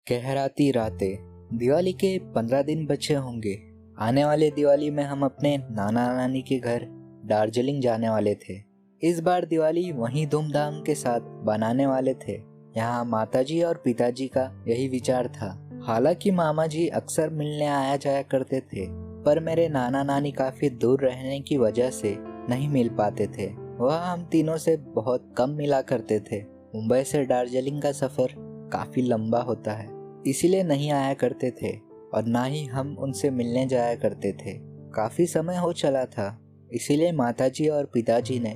कहराती रातें। दिवाली के 15 दिन बचे होंगे। आने वाले दिवाली में हम अपने नाना नानी के घर दार्जिलिंग जाने वाले थे। इस बार दिवाली वहीं धूमधाम के साथ बनाने वाले थे। यहाँ माताजी और पिताजी का यही विचार था। हालांकि मामा जी अक्सर मिलने आया जाया करते थे, पर मेरे नाना नानी काफी दूर रहने की वजह से नहीं मिल पाते थे। वह हम तीनों से बहुत कम मिला करते थे। मुंबई से दार्जिलिंग का सफर काफी लंबा होता है, इसीलिए नहीं आया करते थे और ना ही हम उनसे मिलने जाया करते थे। काफी समय हो चला था, इसीलिए माताजी और पिताजी ने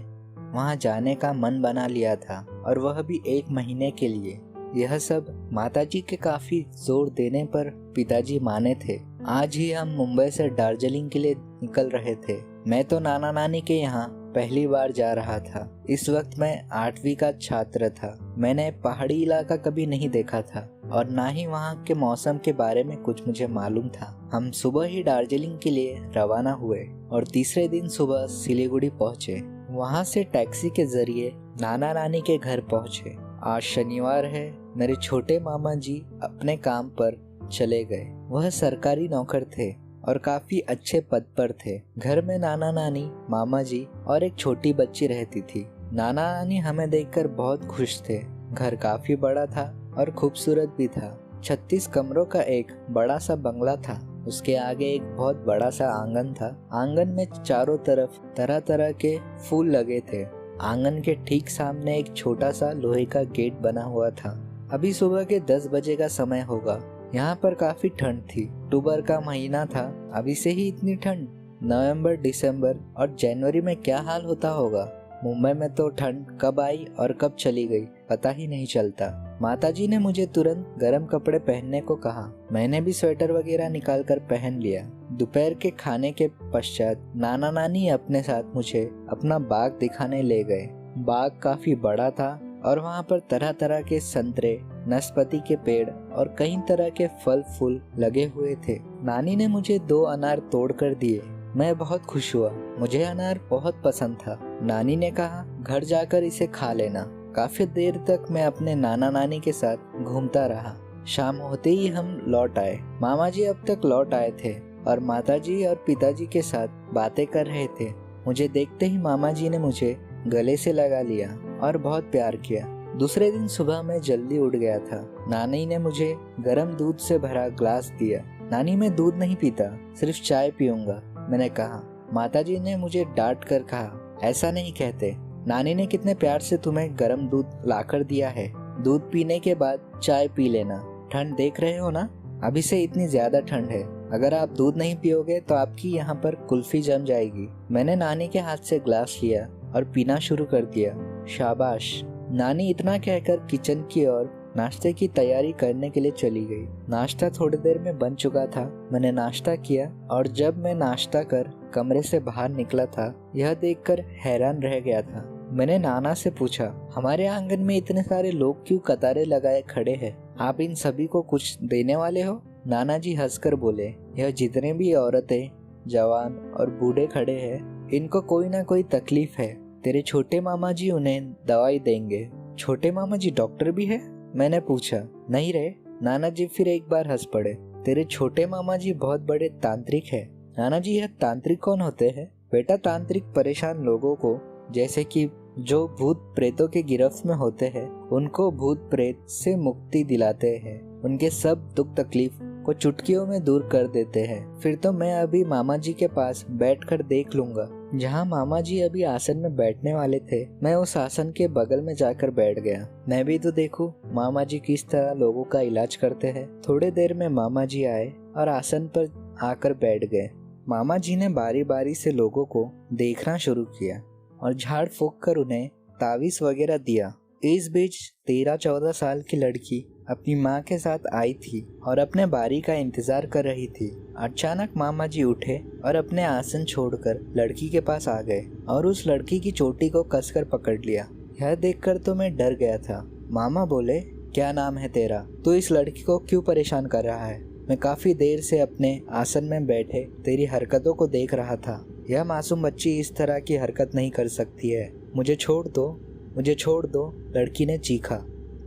वहाँ जाने का मन बना लिया था, और वह भी 1 महीने के लिए। यह सब माताजी के काफी जोर देने पर पिताजी माने थे। आज ही हम मुंबई से दार्जिलिंग के लिए निकल रहे थे। मैं तो नाना नानी के यहाँ पहली बार जा रहा था। इस वक्त मैं 8वीं का छात्र था। मैंने पहाड़ी इलाका कभी नहीं देखा था और ना ही वहाँ के मौसम के बारे में कुछ मुझे मालूम था। हम सुबह ही दार्जिलिंग के लिए रवाना हुए और तीसरे दिन सुबह सिलीगुड़ी पहुँचे। वहाँ से टैक्सी के जरिए नाना नानी के घर पहुँचे। आज शनिवार है। मेरे छोटे मामा जी अपने काम पर चले गए। वह सरकारी नौकर थे और काफी अच्छे पद पर थे। घर में नाना नानी, मामा जी और एक छोटी बच्ची रहती थी। नाना नानी हमें देखकर बहुत खुश थे। घर काफी बड़ा था और खूबसूरत भी था। 36 कमरों का एक बड़ा सा बंगला था। उसके आगे एक बहुत बड़ा सा आंगन था। आंगन में चारों तरफ तरह तरह के फूल लगे थे। आंगन के ठीक सामने एक छोटा सा लोहे का गेट बना हुआ था। अभी सुबह के 10 बजे का समय होगा। यहाँ पर काफी ठंड थी। अक्टूबर का महीना था। अभी से ही इतनी ठंड। नवंबर, दिसंबर और जनवरी में क्या हाल होता होगा। मुंबई में तो ठंड कब आई और कब चली गई पता ही नहीं चलता। माताजी ने मुझे तुरंत गर्म कपड़े पहनने को कहा। मैंने भी स्वेटर वगैरह निकाल कर पहन लिया। दोपहर के खाने के पश्चात नाना नानी अपने साथ मुझे अपना बाग दिखाने ले गए। बाग काफी बड़ा था और वहाँ पर तरह तरह के संतरे, नाशपाती के पेड़ और कई तरह के फल फूल लगे हुए थे। नानी ने मुझे 2 अनार तोड़ कर दिए। मैं बहुत खुश हुआ। मुझे अनार बहुत पसंद था। नानी ने कहा, घर जाकर इसे खा लेना। काफी देर तक मैं अपने नाना नानी के साथ घूमता रहा। शाम होते ही हम लौट आए। मामा जी अब तक लौट आए थे और माताजी और पिताजी के साथ बातें कर रहे थे। मुझे देखते ही मामा जी ने मुझे गले से लगा लिया और बहुत प्यार किया। दूसरे दिन सुबह मैं जल्दी उठ गया था। नानी ने मुझे गर्म दूध से भरा ग्लास दिया। नानी, मैं दूध नहीं पीता, सिर्फ चाय पीऊंगा, मैंने कहा। माताजी ने मुझे डांट कर कहा, ऐसा नहीं कहते। नानी ने कितने प्यार से तुम्हें गर्म दूध लाकर दिया है। दूध पीने के बाद चाय पी लेना। ठंड देख रहे हो ना, अभी से इतनी ज्यादा ठंड है। अगर आप दूध नहीं पियोगे तो आपकी यहाँ पर कुल्फी जम जाएगी। मैंने नानी के हाथ से ग्लास लिया और पीना शुरू कर दिया। शाबाश। नानी इतना कहकर किचन की ओर नाश्ते की तैयारी करने के लिए चली गई। नाश्ता थोड़ी देर में बन चुका था। मैंने नाश्ता किया और जब मैं नाश्ता कर कमरे से बाहर निकला था, यह देखकर हैरान रह गया था। मैंने नाना से पूछा, हमारे आंगन में इतने सारे लोग क्यों कतारें लगाए खड़े हैं? आप इन सभी को कुछ देने वाले हो? नाना जी हंसकर बोले, यह जितने भी औरतें, जवान और बूढ़े खड़े हैं, इनको कोई ना कोई तकलीफ है। तेरे छोटे मामा जी उन्हें दवाई देंगे। छोटे मामा जी डॉक्टर भी है? मैंने पूछा। नहीं रे। नाना जी फिर एक बार हंस पड़े। तेरे छोटे मामा जी बहुत बड़े तांत्रिक है। नाना जी, यह तांत्रिक कौन होते हैं? बेटा, तांत्रिक परेशान लोगों को, जैसे कि जो भूत प्रेतों के गिरफ्त में होते हैं, उनको भूत प्रेत से मुक्ति दिलाते हैं। उनके सब दुख तकलीफ को चुटकियों में दूर कर देते हैं। फिर तो मैं अभी मामा जी के पास बैठकर देख लूंगा। जहाँ मामा जी अभी आसन में बैठने वाले थे, मैं उस आसन के बगल में जाकर बैठ गया। मैं भी तो देखूं मामा जी किस तरह लोगों का इलाज करते हैं। थोड़ी देर में मामा जी आए और आसन पर आकर बैठ गए। मामा जी ने बारी बारी से लोगों को देखना शुरू किया और झाड़ फूंक कर उन्हें तावीज वगैरह दिया। इस बीच 13-14 साल की लड़की अपनी माँ के साथ आई थी और अपने बारी का इंतजार कर रही थी। अचानक मामा जी उठे और अपने आसन छोड़कर लड़की के पास आ गए और उस लड़की की चोटी को कसकर पकड़ लिया। यह देखकर तो मैं डर गया था। मामा बोले, क्या नाम है तेरा? तू इस लड़की को क्यों परेशान कर रहा है? मैं काफी देर से अपने आसन में बैठे तेरी हरकतों को देख रहा था। यह मासूम बच्ची इस तरह की हरकत नहीं कर सकती है। मुझे छोड़ दो, मुझे छोड़ दो, लड़की ने चीखा।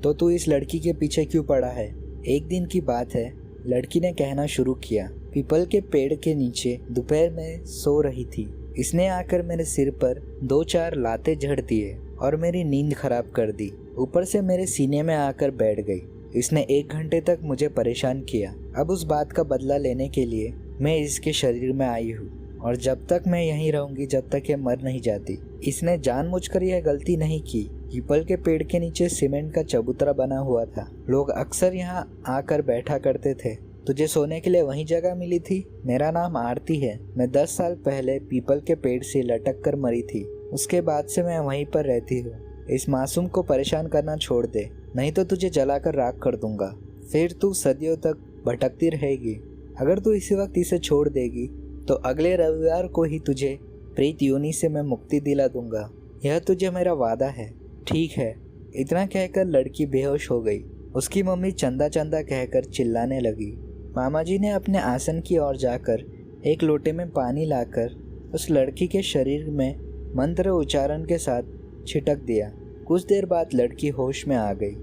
तो तू इस लड़की के पीछे क्यों पड़ा है? एक दिन की बात है, लड़की ने कहना शुरू किया। पीपल के पेड़ के नीचे दोपहर में सो रही थी। इसने आकर मेरे सिर पर 2-4 लाते झड़ दिए और मेरी नींद खराब कर दी। ऊपर से मेरे सीने में आकर बैठ गई। इसने 1 घंटे तक मुझे परेशान किया। अब उस बात का बदला लेने के लिए मैं इसके शरीर में आई हूँ और जब तक मैं यहीं रहूंगी जब तक ये मर नहीं जाती। इसने जानबूझकर यह गलती नहीं की। पीपल के पेड़ के नीचे सीमेंट का चबूतरा बना हुआ था। लोग अक्सर यहाँ आकर बैठा करते थे। तुझे सोने के लिए वही जगह मिली थी। मेरा नाम आरती है। मैं 10 साल पहले पीपल के पेड़ से लटक कर मरी थी। उसके बाद से मैं वहीं पर रहती हूँ। इस मासूम को परेशान करना छोड़ दे, नहीं तो तुझे जलाकर राख कर दूंगा। फिर तू सदियों तक भटकती रहेगी। अगर तू इसी वक्त इसे छोड़ देगी तो अगले रविवार को ही तुझे प्रेत योनि से मैं मुक्ति दिला दूंगा। यह तुझे मेरा वादा है। ठीक है। इतना कहकर लड़की बेहोश हो गई। उसकी मम्मी चंदा चंदा कहकर चिल्लाने लगी। मामा जी ने अपने आसन की ओर जाकर एक लोटे में पानी लाकर उस लड़की के शरीर में मंत्र उच्चारण के साथ छिटक दिया। कुछ देर बाद लड़की होश में आ गई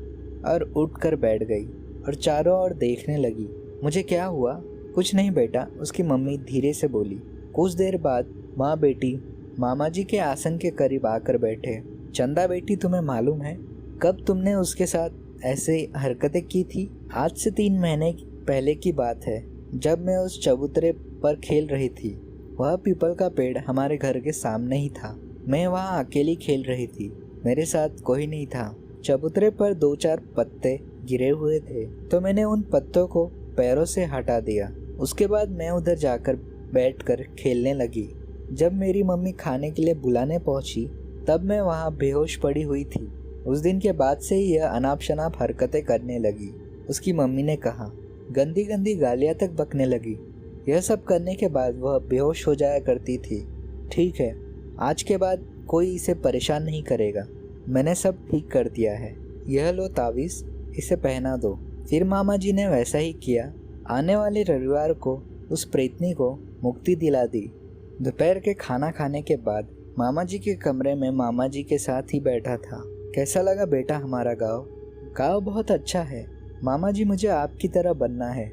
और उठकर बैठ गई और चारों ओर देखने लगी। मुझे क्या हुआ? कुछ नहीं बेटा, उसकी मम्मी धीरे से बोली। कुछ देर बाद माँ बेटी मामा जी के आसन के करीब आकर बैठे। चंदा बेटी, तुम्हें मालूम है कब तुमने उसके साथ ऐसे हरकतें की थी? आज से 3 महीने पहले की बात है, जब मैं उस चबूतरे पर खेल रही थी। वह पीपल का पेड़ हमारे घर के सामने ही था। मैं वहाँ अकेली खेल रही थी। मेरे साथ कोई नहीं था। चबूतरे पर 2-4 पत्ते गिरे हुए थे तो मैंने उन पत्तों को पैरों से हटा दिया। उसके बाद मैं उधर जाकर बैठकर खेलने लगी। जब मेरी मम्मी खाने के लिए बुलाने पहुंची तब मैं वहाँ बेहोश पड़ी हुई थी। उस दिन के बाद से ही यह अनाप शनाप हरकतें करने लगी। उसकी मम्मी ने कहा। गंदी गंदी गालियाँ तक बकने लगी। यह सब करने के बाद वह बेहोश हो जाया करती थी। ठीक है, आज के बाद कोई इसे परेशान नहीं करेगा। मैंने सब ठीक कर दिया है। यह लो तावीज़, इसे पहना दो। फिर मामा जी ने वैसा ही किया। आने वाले रविवार को उस प्रेतनी को मुक्ति दिला दी। दोपहर के खाना खाने के बाद मामा जी के कमरे में मामा जी के साथ ही बैठा था। कैसा लगा बेटा हमारा गाँव? गाँव बहुत अच्छा है मामा जी, मुझे आपकी तरह बनना है।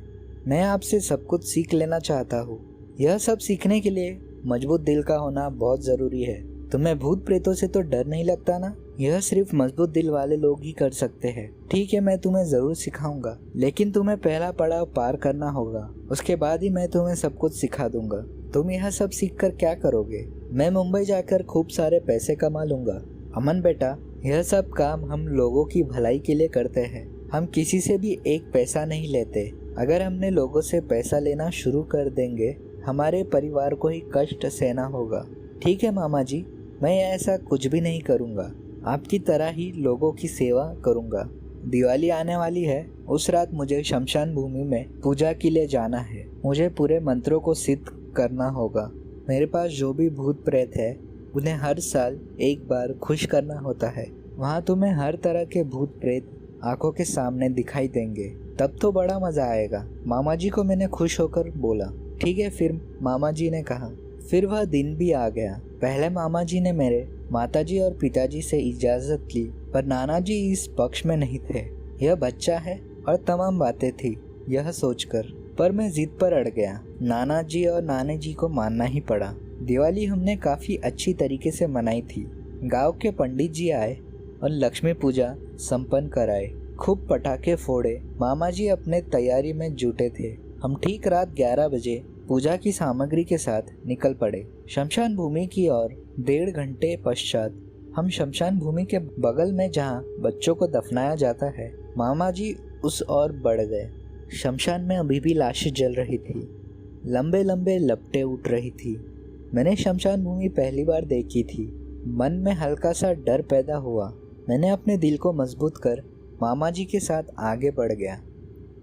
मैं आपसे सब कुछ सीख लेना चाहता हूँ। यह सब सीखने के लिए मजबूत दिल का होना बहुत ज़रूरी है। तुम्हें भूत प्रेतों से तो डर नहीं लगता ना? यह सिर्फ मजबूत दिल वाले लोग ही कर सकते हैं। ठीक है, मैं तुम्हें ज़रूर सिखाऊंगा, लेकिन तुम्हें पहला पड़ाव पार करना होगा। उसके बाद ही मैं तुम्हें सब कुछ सिखा दूंगा। तुम यह सब सीख कर क्या करोगे? मैं मुंबई जाकर खूब सारे पैसे कमा लूंगा। अमन बेटा, यह सब काम हम लोगों की भलाई के लिए करते हैं। हम किसी से भी एक पैसा नहीं लेते। अगर हमने लोगों से पैसा लेना शुरू कर देंगे हमारे परिवार को ही कष्ट सहना होगा। ठीक है मामा जी, मैं ऐसा कुछ भी नहीं करूँगा। आपकी तरह ही लोगों की सेवा करूँगा। दिवाली आने वाली है। उस रात मुझे शमशान भूमि में पूजा के लिए जाना है। मुझे पूरे मंत्रों को सिद्ध करना होगा। मेरे पास जो भी भूत प्रेत है उन्हें हर साल एक बार खुश करना होता है। वहाँ तुम्हें हर तरह के भूत प्रेत आंखों के सामने दिखाई देंगे। तब तो बड़ा मजा आएगा। मामा जी को मैंने खुश होकर बोला। ठीक है, फिर मामा जी ने कहा। फिर वह दिन भी आ गया। पहले मामा जी ने मेरे माताजी और पिताजी से इजाज़त ली, पर नाना जी इस पक्ष में नहीं थे। यह बच्चा है और तमाम बातें थी यह सोचकर, पर मैं जिद पर अड़ गया। नाना जी और नानी जी को मानना ही पड़ा। दिवाली हमने काफ़ी अच्छी तरीके से मनाई थी। गांव के पंडित जी आए और लक्ष्मी पूजा संपन्न कराए। खूब पटाखे फोड़े। मामा जी अपने तैयारी में जुटे थे। हम ठीक रात 11 बजे पूजा की सामग्री के साथ निकल पड़े शमशान भूमि की ओर। 1.5 घंटे पश्चात हम शमशान भूमि के बगल में जहाँ बच्चों को दफनाया जाता है, मामा जी उस ओर बढ़ गए। शमशान में अभी भी लाशें जल रही थी। लंबे लंबे लपटें उठ रही थी। मैंने शमशान भूमि पहली बार देखी थी। मन में हल्का सा डर पैदा हुआ। मैंने अपने दिल को मजबूत कर मामा जी के साथ आगे बढ़ गया।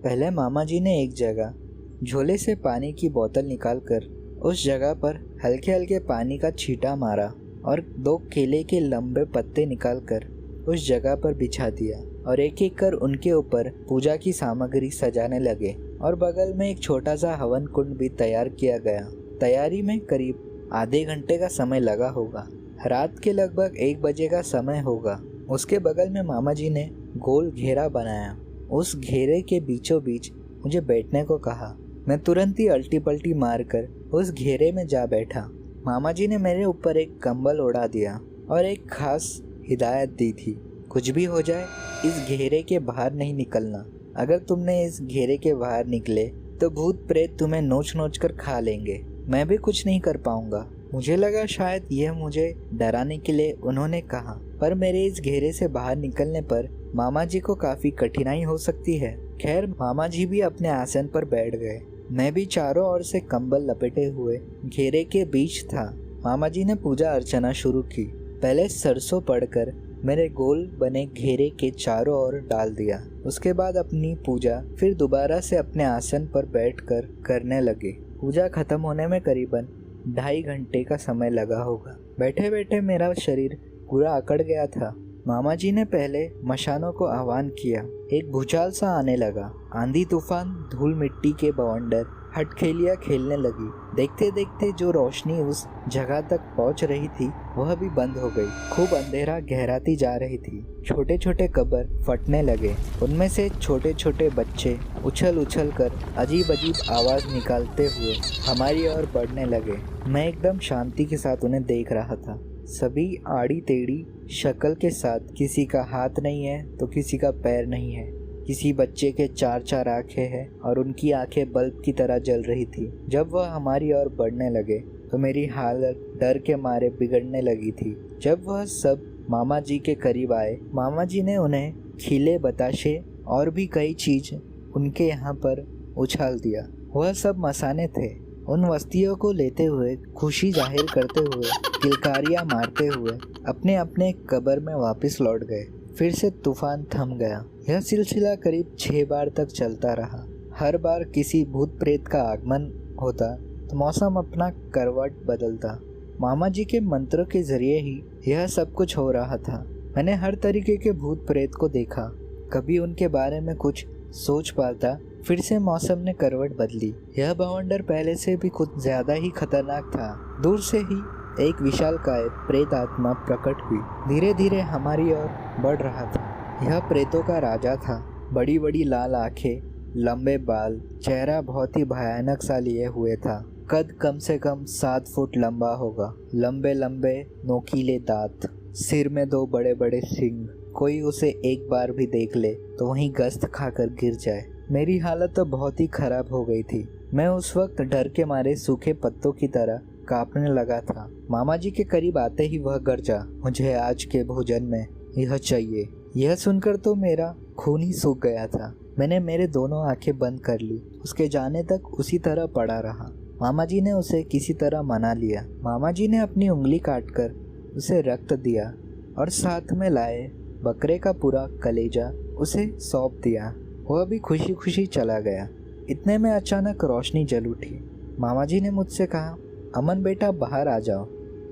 पहले मामा जी ने एक जगह झोले से पानी की बोतल निकालकर उस जगह पर हल्के हल्के पानी का छींटा मारा और 2 केले के लंबे पत्ते निकालकर उस जगह पर बिछा दिया और एक एक कर उनके ऊपर पूजा की सामग्री सजाने लगे और बगल में एक छोटा सा हवन कुंड भी तैयार किया गया। तैयारी में करीब आधे घंटे का समय लगा होगा। रात के लगभग 1 बजे का समय होगा। उसके बगल में मामा जी ने गोल घेरा बनाया। उस घेरे के बीचों बीच मुझे बैठने को कहा। मैं तुरंत ही अल्टी पल्टी मारकर उस घेरे में जा बैठा। मामा जी ने मेरे ऊपर एक कंबल ओढ़ा दिया और एक खास हिदायत दी थी, कुछ भी हो जाए इस घेरे के बाहर नहीं निकलना। अगर तुमने इस घेरे के बाहर निकले तो भूत प्रेत तुम्हें नोच नोच कर खा लेंगे, मैं भी कुछ नहीं कर पाऊंगा। मुझे लगा शायद यह मुझे डराने के लिए उन्होंने कहा, पर मेरे इस घेरे से बाहर निकलने पर मामा जी को काफी कठिनाई हो सकती है। खैर, मामा जी भी अपने आसन पर बैठ गए। मैं भी चारों ओर से कंबल लपेटे हुए घेरे के बीच था। मामा जी ने पूजा अर्चना शुरू की। पहले सरसों पढ़कर मेरे गोल बने घेरे के चारों ओर डाल दिया। उसके बाद अपनी पूजा फिर दोबारा से अपने आसन पर बैठकर करने लगे। पूजा खत्म होने में करीबन 2.5 घंटे का समय लगा होगा। बैठे बैठे मेरा शरीर पूरा अकड़ गया था। मामा जी ने पहले मशानों को आह्वान किया। एक भूचाल सा आने लगा। आंधी तूफान, धूल मिट्टी के बवंडर, हटखेलियाँ खेलने लगी। देखते देखते जो रोशनी उस जगह तक पहुंच रही थी वह भी बंद हो गई। खूब अंधेरा गहराती जा रही थी। छोटे छोटे कब्र फटने लगे। उनमें से छोटे छोटे बच्चे उछल उछल कर अजीब अजीब आवाज निकालते हुए हमारी ओर बढ़ने लगे। मैं एकदम शांति के साथ उन्हें देख रहा था। सभी आड़ी टेढ़ी शक्ल के साथ, किसी का हाथ नहीं है तो किसी का पैर नहीं है। किसी बच्चे के 4 आंखें हैं और उनकी आंखें बल्ब की तरह जल रही थी। जब वह हमारी ओर बढ़ने लगे तो मेरी हालत डर के मारे बिगड़ने लगी थी। जब वह सब मामा जी के करीब आए, मामा जी ने उन्हें खिले बताशे और भी कई चीज उनके यहाँ पर उछाल दिया। वह सब मसाने थे। उन वस्तियों को लेते हुए, खुशी जाहिर करते हुए, किलकारियाँ मारते हुए अपने अपने कब्र में वापस लौट गए। फिर से तूफान थम गया। यह सिलसिला करीब 6 बार तक चलता रहा। हर बार किसी भूत प्रेत का आगमन होता तो मौसम अपना करवट बदलता। मामा जी के मंत्रों के जरिए ही यह सब कुछ हो रहा था। मैंने हर तरीके के भूत प्रेत को देखा। कभी उनके बारे में कुछ सोच पाता, फिर से मौसम ने करवट बदली। यह बवंडर पहले से भी कुछ ज्यादा ही खतरनाक था। दूर से ही एक विशालकाय प्रेत आत्मा प्रकट हुई। धीरे धीरे हमारी ओर बढ़ रहा था। यह प्रेतों का राजा था। बड़ी बड़ी लाल आंखें, लंबे बाल, चेहरा बहुत ही भयानक सा लिए हुए था। कद कम से कम 7 फुट लंबा होगा। लंबे लंबे नोकीले दांत, सिर में 2 बड़े बड़े सींग। कोई उसे एक बार भी देख ले तो वहीं गस्त खाकर गिर जाए। मेरी हालत तो बहुत ही खराब हो गई थी। मैं उस वक्त डर के मारे सूखे पत्तों की तरह कांपने लगा था। मामा जी के करीब आते ही वह गरजा, मुझे आज के भोजन में यह चाहिए। यह सुनकर तो मेरा खून ही सूख गया था। मैंने मेरे दोनों आंखें बंद कर ली। उसके जाने तक उसी तरह पड़ा रहा। मामा जी ने उसे किसी तरह मना लिया। मामा जी ने अपनी उंगली काटकर उसे रक्त दिया और साथ में लाए बकरे का पूरा कलेजा उसे सौंप दिया। वह भी खुशी खुशी चला गया। इतने में अचानक रोशनी जल उठी। मामा जी ने मुझसे कहा, अमन बेटा बाहर आ जाओ,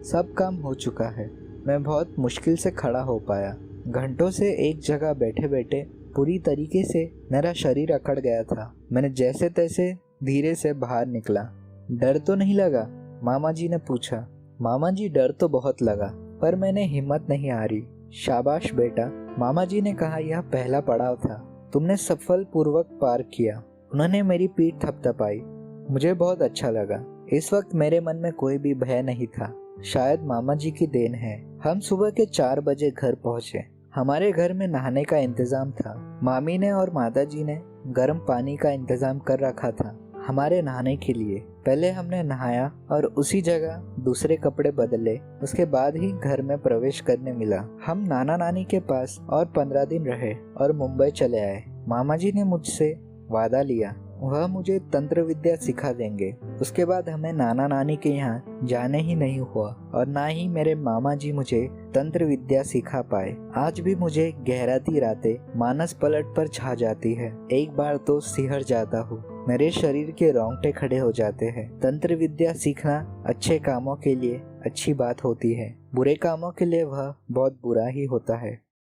सब काम हो चुका है। मैं बहुत मुश्किल से खड़ा हो पाया। घंटों से एक जगह बैठे बैठे पूरी तरीके से मेरा शरीर अकड़ गया था। मैंने जैसे तैसे धीरे से बाहर निकला। डर तो नहीं लगा? मामा जी ने पूछा। मामा जी, डर तो बहुत लगा, पर मैंने हिम्मत नहीं हारी। शाबाश बेटा, मामा जी ने कहा, यह पहला पड़ाव था, तुमने सफल पूर्वक पार किया। उन्होंने मेरी पीठ थपथपाई। मुझे बहुत अच्छा लगा। इस वक्त मेरे मन में कोई भी भय नहीं था। शायद मामा जी की देन है। हम सुबह के 4 बजे घर पहुंचे। हमारे घर में नहाने का इंतजाम था। मामी ने और माता जी ने गर्म पानी का इंतजाम कर रखा था हमारे नहाने के लिए। पहले हमने नहाया और उसी जगह दूसरे कपड़े बदले। उसके बाद ही घर में प्रवेश करने मिला। हम नाना नानी के पास और 15 दिन रहे और मुंबई चले आए। मामा जी ने मुझसे वादा लिया, वह मुझे तंत्र विद्या सिखा देंगे। उसके बाद हमें नाना नानी के यहाँ जाने ही नहीं हुआ और ना ही मेरे मामा जी मुझे तंत्र विद्या सिखा पाए। आज भी मुझे गहराती रातें मानस पलट पर छा जाती है। एक बार तो सिहर जाता हूँ। मेरे शरीर के रोंगटे खड़े हो जाते हैं। तंत्र विद्या सीखना अच्छे कामों के लिए अच्छी बात होती है, बुरे कामों के लिए वह बहुत बुरा ही होता है।